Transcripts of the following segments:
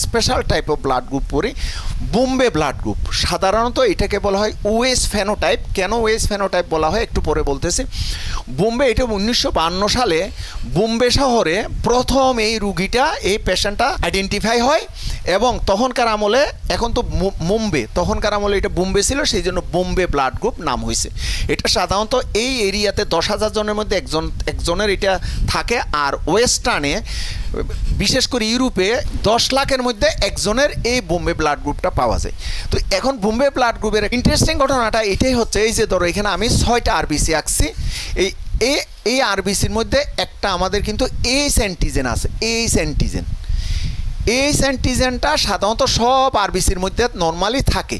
Special type of blood group পড়ি, Bombay blood group. সাধারণত এটাকে বলা হয় ওএস ফেনোটাইপ। কেন ওএস ফেনোটাইপ বলা হয় একটু পরে বলতেছি। বোম্বে, এটা 1952 সালে বোম্বে শহরে প্রথম এই রুগীটা, এই পেশেন্টটা আইডেন্টিফাই হয়, এবং তখনকার আমলে, এখন তো মুম্বে, তখনকার আমলে এটা বোম্বে ছিল, সেই জন্য বোম্বে ব্লাড গ্রুপ নাম হয়েছে। এটা সাধারণত এই এরিয়াতে 10,000 জনের মধ্যে একজনের এটা থাকে, আর ওয়েস্টার্নে বিশেষ করে ইউরোপে 10 লাখের মধ্যে একজনের এই বোম্বে ব্লাড গ্রুপটা পাওয়া যায়। তো এখন বোম্বে ব্লাড গ্রুপের ইন্টারেস্টিং ঘটনাটা এটাই হচ্ছে, এই যে ধরো এখানে আমি 6টা আরবিসি আঁকছি, এই আরবিসির মধ্যে একটা আমাদের কিন্তু এইচ অ্যান্টিজেন আছে। এইচ অ্যান্টিজেনটা সাধারণত সব আরবিসির মধ্যে নর্মালি থাকে।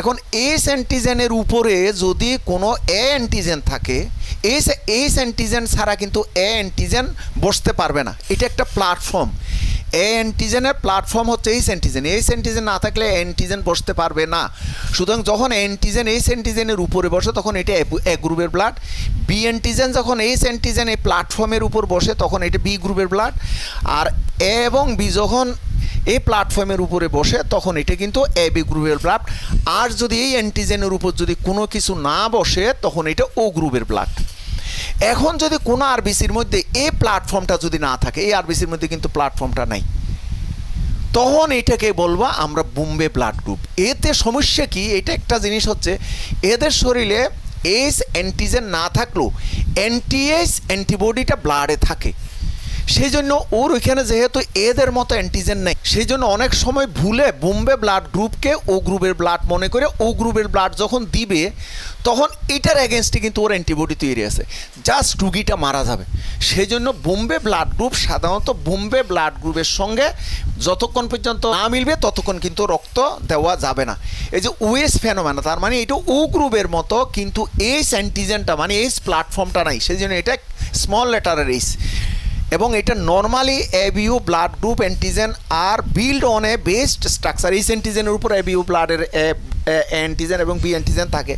এখন এইচ অ্যান্টিজেনের উপরে যদি কোনো এ অ্যান্টিজেন থাকে, এইচ অ্যান্টিজেন ছাড়া কিন্তু এ অ্যান্টিজেন বসতে পারবে না। এটা একটা প্ল্যাটফর্ম। এ অ্যান্টিজেনের প্ল্যাটফর্ম হচ্ছে এইচ অ্যান্টিজেন। এইচ অ্যান্টিজেন না থাকলে অ্যান্টিজেন বসতে পারবে না। সুতরাং যখন অ্যান্টিজেন এইচ অ্যান্টিজেনের উপরে বসে তখন এটা এ গ্রুপের ব্লাড। বি অ্যান্টিজেন যখন এইচ অ্যান্টিজেন এই প্ল্যাটফর্মের উপর বসে তখন এটা বি গ্রুপের ব্লাড। আর এ এবং বি যখন এই প্ল্যাটফর্মের উপরে বসে তখন এটা কিন্তু এ বি গ্রুপের ব্লাড। আর যদি এই অ্যান্টিজেনের উপর যদি কোনো কিছু না বসে তখন এটা ও গ্রুপের ব্লাড। এখন যদি কোনো আরবিসির মধ্যে এই প্ল্যাটফর্মটা যদি না থাকে, এই আরবিসির মধ্যে কিন্তু প্ল্যাটফর্মটা নাই, তখন এটাকে বলবো আমরা বোম্বে ব্লাড গ্রুপ। এতে সমস্যা কি, এটা একটা জিনিস হচ্ছে এদের শরীরে এইচ অ্যান্টিজেন না থাকলেও অ্যান্টিএইচ অ্যান্টিবডিটা ব্লাডে থাকে। সেই জন্য ওর ওইখানে যেহেতু এদের মতো অ্যান্টিজেন নেই, সেই জন্য অনেক সময় ভুলে বোম্বে ব্লাড গ্রুপকে ও গ্রুপের ব্লাড মনে করে ও গ্রুপের ব্লাড যখন দিবে তখন এটার এগেনস্টে কিন্তু ওর অ্যান্টিবডি তৈরি আছে, জাস্ট রুগীটা মারা যাবে। সেই জন্য বোম্বে ব্লাড গ্রুপ সাধারণত বোম্বে ব্লাড গ্রুপের সঙ্গে যতক্ষণ পর্যন্ত না মিলবে ততক্ষণ কিন্তু রক্ত দেওয়া যাবে না। এই যে ওএস ফেনোমেনা, তার মানে এটা ও গ্রুপের মতো কিন্তু এইচ অ্যান্টিজেনটা মানে এইচ প্ল্যাটফর্মটা নাই, সেই জন্য এটা স্মল লেটারের এইচ। এবং এটা normally ABO blood group antigen আর build on a based structure. H অ্যান্টিজেনের উপর এবিউ ব্লাডের অ্যান্টিজেন এবং বি অ্যান্টিজেন থাকে।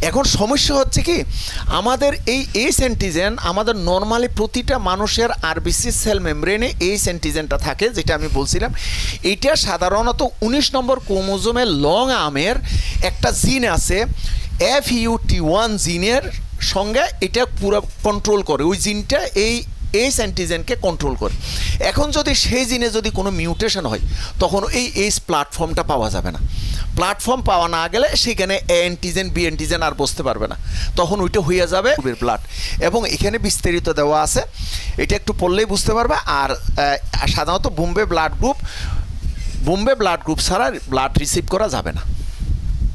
এখন সমস্যা হচ্ছে কি, আমাদের এই এইচ অ্যান্টিজেন আমাদের নর্মালি প্রতিটা মানুষের আরবিসি সেল মেমব্রেনে এইচ অ্যান্টিজেনটা থাকে, যেটা আমি বলছিলাম। এটা সাধারণত 19 নম্বর ক্রোমোজোমের লং আর্মের একটা জিন আছে, FUT1 জিনের সঙ্গে এটা পুরো কন্ট্রোল করে। ওই জিনটা এইচ অ্যান্টিজেনকে কন্ট্রোল করে। এখন যদি সেই জিনে যদি কোনো মিউটেশন হয় তখন এই এইচ প্ল্যাটফর্মটা পাওয়া যাবে না। প্ল্যাটফর্ম পাওয়া না গেলে সেখানে এ অ্যান্টিজেন বি অ্যান্টিজেন আর বসতে পারবে না, তখন ওইটা হয়ে যাবে গ্রুপের ব্লাড। এবং এখানে বিস্তারিত দেওয়া আছে, এটা একটু পড়লেই বুঝতে পারবে। আর সাধারণত বোম্বে ব্লাড গ্রুপ ছাড়া ব্লাড রিসিভ করা যাবে না।